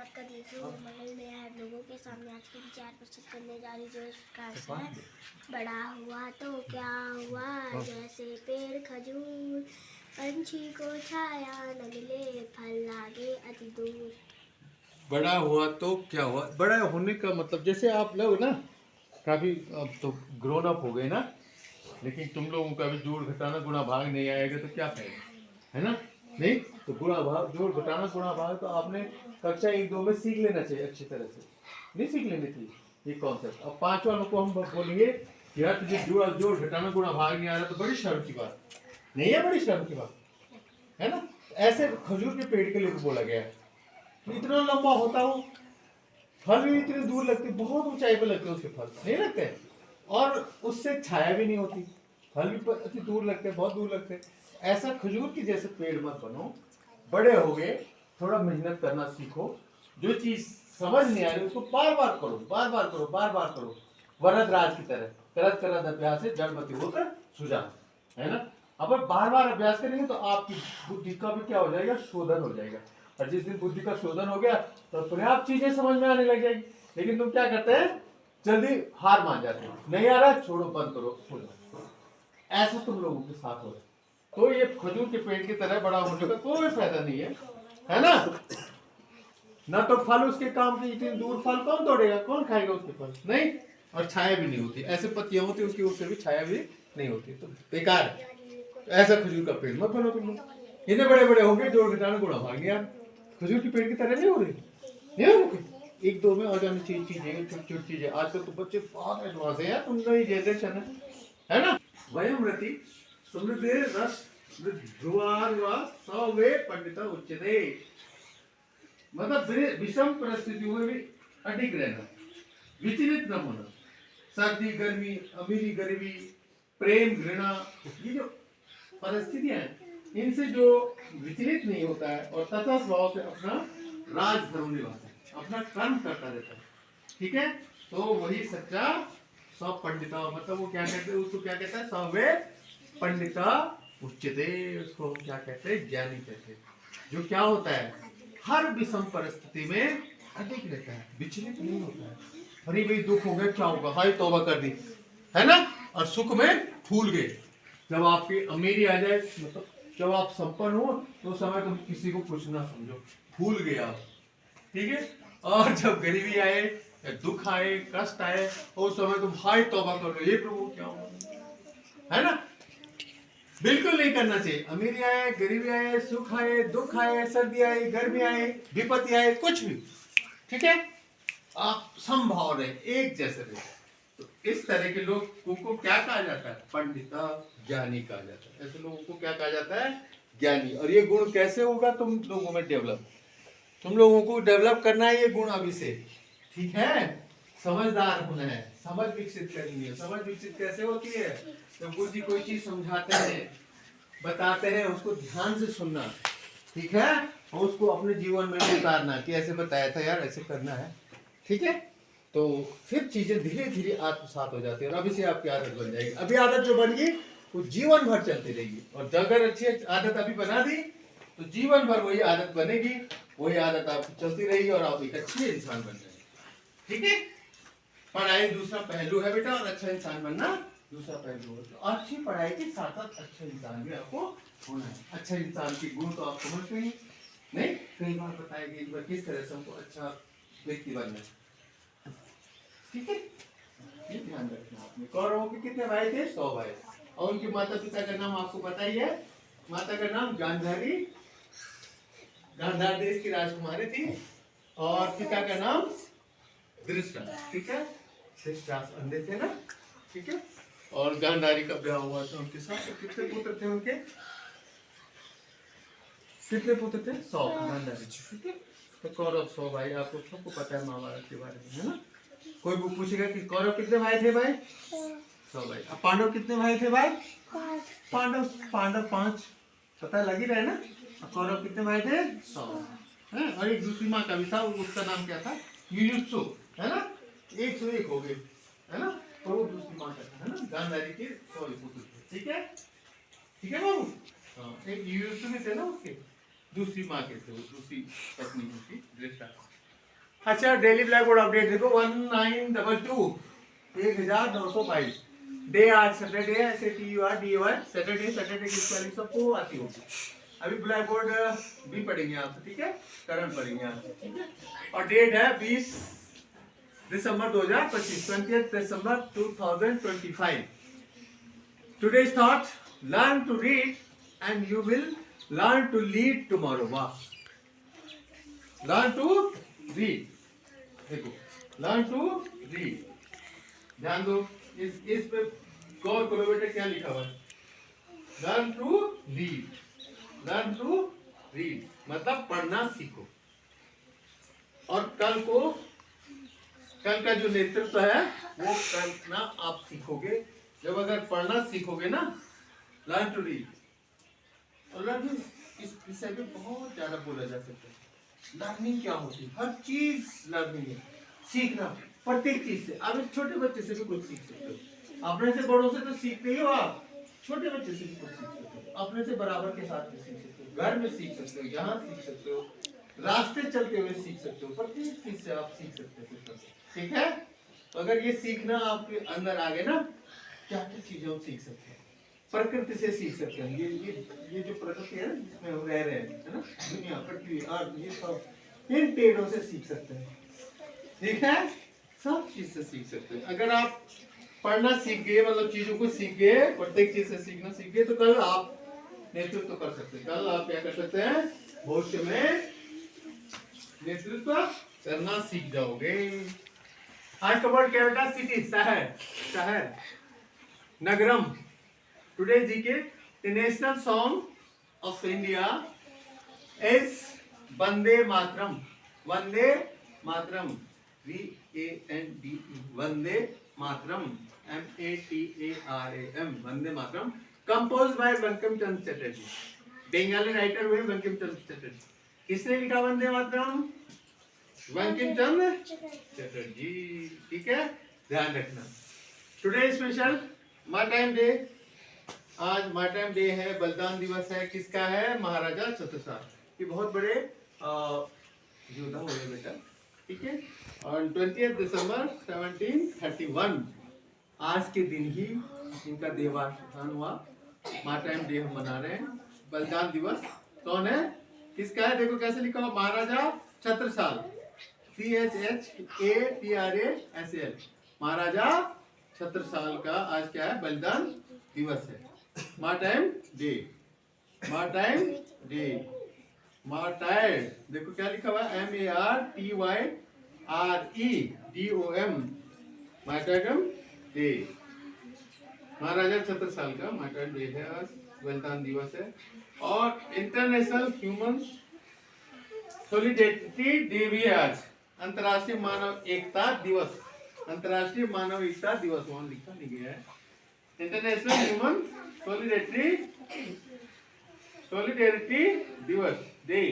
बात कर रही थी मंगल में आप लोगों के सामने आज के विचार प्रस्तुत करने जा रही जो इस प्रकार से है। बड़ा हुआ तो क्या हुआ, जैसे पेड़ खजूर, पंछी को छाया न मिले, फल लागे अति दूर। बड़ा हुआ तो क्या हुआ, बड़ा होने का मतलब जैसे आप लोग ना काफी अब तो ग्रोन अप हो गए ना, लेकिन तुम लोगों का भी जोड़ घटाना गुणा भाग नहीं आएगा तो क्या फायदा है ना। नहीं तो गुणा भाग जोड़ घटाना गुणा भाग तो आपने कक्षा 1-2 में सीख लेना चाहिए अच्छी तरह से, नहीं सीख लेनी चाहिए ये कॉन्सेप्ट। अब 5 वालों को हम बोलेंगे कि यार तुझे जोड़ जोड़ घटाना गुणा भाग नहीं आ रहा, तो बड़ी शर्म की बात नहीं है, बड़ी शर्म की बात है ना। ऐसे खजूर के पेड़ के लिए बोला गया है, इतना लंबा होता हो, फल भी इतने दूर लगते, बहुत ऊंचाई पे लगते उसके फल नहीं लगते, और उससे छाया भी नहीं होती, फल भी अति दूर लगते, बहुत दूर लगते। ऐसा खजूर की जैसे पेड़ मत बनो, बड़े हो गए थोड़ा मेहनत करना सीखो, जो चीज समझ नहीं आ रही उसको बार बार करो, बार बार करो, बार बार करो, वरदराज की तरह करत करत अभ्यास से जड़मति होकर सुजान, है ना। अब बार बार अभ्यास करेंगे तो आपकी बुद्धि का भी क्या हो जाएगा, शोधन हो जाएगा, और जिस दिन बुद्धि का शोधन हो गया तो पर्याप्त चीजें समझ में आने लग जाएगी। लेकिन तुम क्या करते हैं, जल्दी हार मान जाते हो, नहीं आ रहा छोड़ो बंद करो सो जाओ, ऐसा तुम लोगों के साथ हो रहा है। तो ये खजूर के पेड़ की तरह बड़ा होने का कोई फायदा नहीं है ना। ना तो फल उसके काम की, इतनी दूर फल कौन तोड़ेगा, कौन खाएगा उसके फल, नहीं, और छाया भी नहीं होती, ऐसे पत्तियां होती उसकी, उससे भी छाया भी नहीं होती, तो बेकार है। तो ऐसा खजूर का पेड़ मत बनो तुम लोग, इतने बड़े बड़े होंगे जोड़ घटाना गुणा भाग गया, खजूर के पेड़ की तरह नहीं हो रही, नहीं हो रही। 1-2 में और जाने चीजें छोटी छोटी चीजें, आजकल तो बच्चे बहुत एडवांस है यार, तुम नई जनरेशन है ना। वयम रति समृद्धि रस ध्रुवार व सवे पंडित उच्चते, मतलब विषम परिस्थितियों में भी अडिग रहना, विचलित न होना, सर्दी गर्मी अमीरी गरीबी प्रेम घृणा, ये जो परिस्थितियां हैं इनसे जो विचलित नहीं होता है और तथा स्वभाव से अपना राजधर्म निभाता है, अपना कर्म करता रहता है, ठीक है। तो वही सच्चा सब पंडिता, मतलब वो क्या कहते हैं उसको, क्या कहता है, सवे पंडिता उच्चते, उसको हम क्या कहते हैं, ज्ञानी कहते हैं, जो क्या होता है हर विषम परिस्थिति में अटक रहता है, विचलित नहीं होता है। अरे भाई दुख हो गया, क्या होगा, हाय तौबा कर दी, है ना, और सुख में फूल गए। जब आपकी अमीरी आ जाए, मतलब जब आप संपन्न हो तो उस समय तुम किसी को कुछ ना समझो, भूल गए आप, ठीक है। और जब गरीबी आए या दुख आए कष्ट आए उस समय तुम हाय तौबा कर लो, ये प्रभु क्या हुआ, है ना। बिल्कुल नहीं करना चाहिए, अमीरी आए गरीबी आए सुख आए दुख आए सर्दी आए गर्मी आए विपत्ति आए कुछ भी, ठीक है, आप समभाव रहे, एक जैसे रहे। तो इस तरह के लोग को क्या कहा जाता है, पंडिता ज्ञानी कहा जाता है, ऐसे लोगों को क्या कहा जाता है, ज्ञानी। और ये गुण कैसे होगा तुम लोगों में डेवलप, तुम लोगों को डेवलप करना है ये गुण अभी से, ठीक है। समझदार होना है, समझ विकसित करनी है। समझ विकसित कैसे होती है, तो गुरु जी कोई चीज समझाते हैं बताते हैं उसको ध्यान से सुनना, ठीक है, और उसको अपने जीवन में उतारना कि ऐसे बताया था यार ऐसे करना है, ठीक है। तो फिर चीजें धीरे धीरे आत्मसात हो जाती है और अभी से आपकी आदत बन जाएगी। अभी आदत जो बन गई वो जीवन भर चलती रहेगी, और अगर अच्छी आदत अभी बना दी तो जीवन भर वही आदत बनेगी, वही आदत आपकी चलती रहेगी और आप एक अच्छे इंसान बन जाएंगे, ठीक है। पढ़ाई दूसरा पहलू है बेटा, और अच्छा इंसान बनना दूसरा पहलू है। तो अच्छी पढ़ाई के साथ साथ अच्छा इंसान भी आपको होना है। अच्छा इंसान के गुण तो आप समझते ही नहीं, कई बार बताएंगे एक बार किस तरह से हमको अच्छा व्यक्ति बनना है, ठीक है। ये ध्यान रखना आपने। कौरवों के कितने भाई थे, 100 भाई, और उनके माता पिता का नाम आपको पता ही है। माता का नाम गांधारी, गांधार देश की राजकुमारी थी, और पिता का नाम धृतराष्ट्र, ठीक है, धृतराष्ट्र अंधे थे ना, ठीक है। और गांधारी का ब्याह हुआ था उनके साथ। तो कितने पुत्र थे उनके, कितने पुत्र थे, 100 गांधारी, ठीक है। तो कौरव 100 भाई, आपको सबको पता है महाभारत के बारे में, है ना। कोई वो पूछेगा कि कौरव कितने भाई थे भाई, 100 भाई। अब पांडव कितने भाई थे भाई, पांडव पांडव 5, पता लग ही रहा है ना। अब कौरव कितने भाई थे, 100 है। और एक दूसरी माँ का भी था, उसका नाम क्या था, युयुत्सु, है ना। 101 हो गए, है ना। तो वो दूसरी माँ का था, है ना। गांधारी के 100 पुत्र थे, ठीक है, ठीक है बाबू। हाँ, एक युयुत्सु भी थे ना उसके, दूसरी माँ के थे वो, दूसरी पत्नी उनकी दृष्टा। अच्छा डेली ब्लैक बोर्ड अपडेट देखो 1922 1922 डे आज सैटरडे है ऐसे TURDAY सैटरडे सैटरडे की स्पेलिंग सबको आती होगी। अभी ब्लैक बोर्ड भी पढ़ेंगे आपसे, ठीक है, करंट पढ़ेंगे आपसे, ठीक है। और डेट है 20 दिसंबर 2025 20 दिसंबर 2025। Today's thought: learn to read and you will learn to lead tomorrow. वाह, learn to read, देखो learn to read, ध्यान दो, इस पे गौर करो बेटा क्या लिखा हुआ है। learn to read, learn to read मतलब पढ़ना सीखो। और कल का जो नेतृत्व है वो करना आप सीखोगे जब अगर पढ़ना सीखोगे ना। लर्न टू रीड और लर्निंग इस विषय में बहुत ज्यादा बोला जा सकता है। लर्निंग क्या होती है? हर चीज लर्निंग है, सीखना प्रत्येक चीज से। आप एक छोटे बच्चे से भी कुछ सीख सकते हो, अपने से बड़ों से तो सीखते ही हो, आप छोटे बच्चे से भी कुछ सीख सकते हो, अपने से बराबर के साथ भी सीख सकते हो, घर में सीख सकते हो, यहाँ सीख सकते हो, रास्ते चलते हुए सीख सकते हो, प्रत्येक चीज से आप सीख सकते हो, ठीक है। तो अगर ये सीखना आपके अंदर आ गए ना, क्या क्या चीजें हम सीख सकते हैं। प्रकृति से सीख सकते हैं, ये जो प्रकृति है ना जिसमें हम रह रहे हैं, है ना, दुनिया पृथ्वी अर्थ, ये सब इन पेड़ों से सीख सकते हैं, ठीक है, सब चीज से सीख सकते हैं। अगर आप पढ़ना सीख गए मतलब चीजों को सीख गए, प्रत्येक चीज से सीखना सीख गए, तो कल आप नेतृत्व कर सकते हैं। कल आप क्या कर सकते हैं? भविष्य में नेतृत्व करना सीख जाओगे। आज का वर्ड क्या बेटा? सिटी, शहर, शहर, नगरम। Today GK the national song of India is Vande Mataram. Vande Mataram, VANDE, Vande Mataram, MATARAM, Vande Mataram, compose by Bankim Chandra Chatterjee. Bengali writer हुए बंकिम चंद्र चटर्जी। किसने लिखा वंदे मातरम? बंकिम चंद्र चटर्जी, ठीक है, ध्यान रखना। Today special maritime day. आज मार्टाइम डे है, बलिदान दिवस है। किसका है? महाराजा छत्रसाल। ये बहुत बड़े योद्धा हुए बेटा, ठीक है। और 20 दिसंबर 1731 आज के दिन ही इनका देहावसान हुआ। मार्टाइम डे हम मना रहे हैं, बलिदान दिवस। कौन है? किसका है? देखो कैसे लिखा हुआ, महाराजा छत्रसाल, CHHATRASAL, महाराजा छत्रसाल का आज क्या है? बलिदान दिवस है। मार्टाइम डे, मार्टाइम डे, मार्टायर्ड, देखो क्या लिखा हुआ है, MARTYREDOM, मार्टायर्डम डे। महाराजा छत्रसाल का मार्टायर्ड डे है आज, बलिदान दिवस है। और इंटरनेशनल ह्यूमन सॉलिडेरिटी डे भी है आज, अंतर्राष्ट्रीय मानव एकता दिवस। अंतर्राष्ट्रीय मानव एकता दिवस वहां लिखा नहीं गया है। इंटरनेशनल ह्यूमन सॉलिडेरिटी दिवस डे।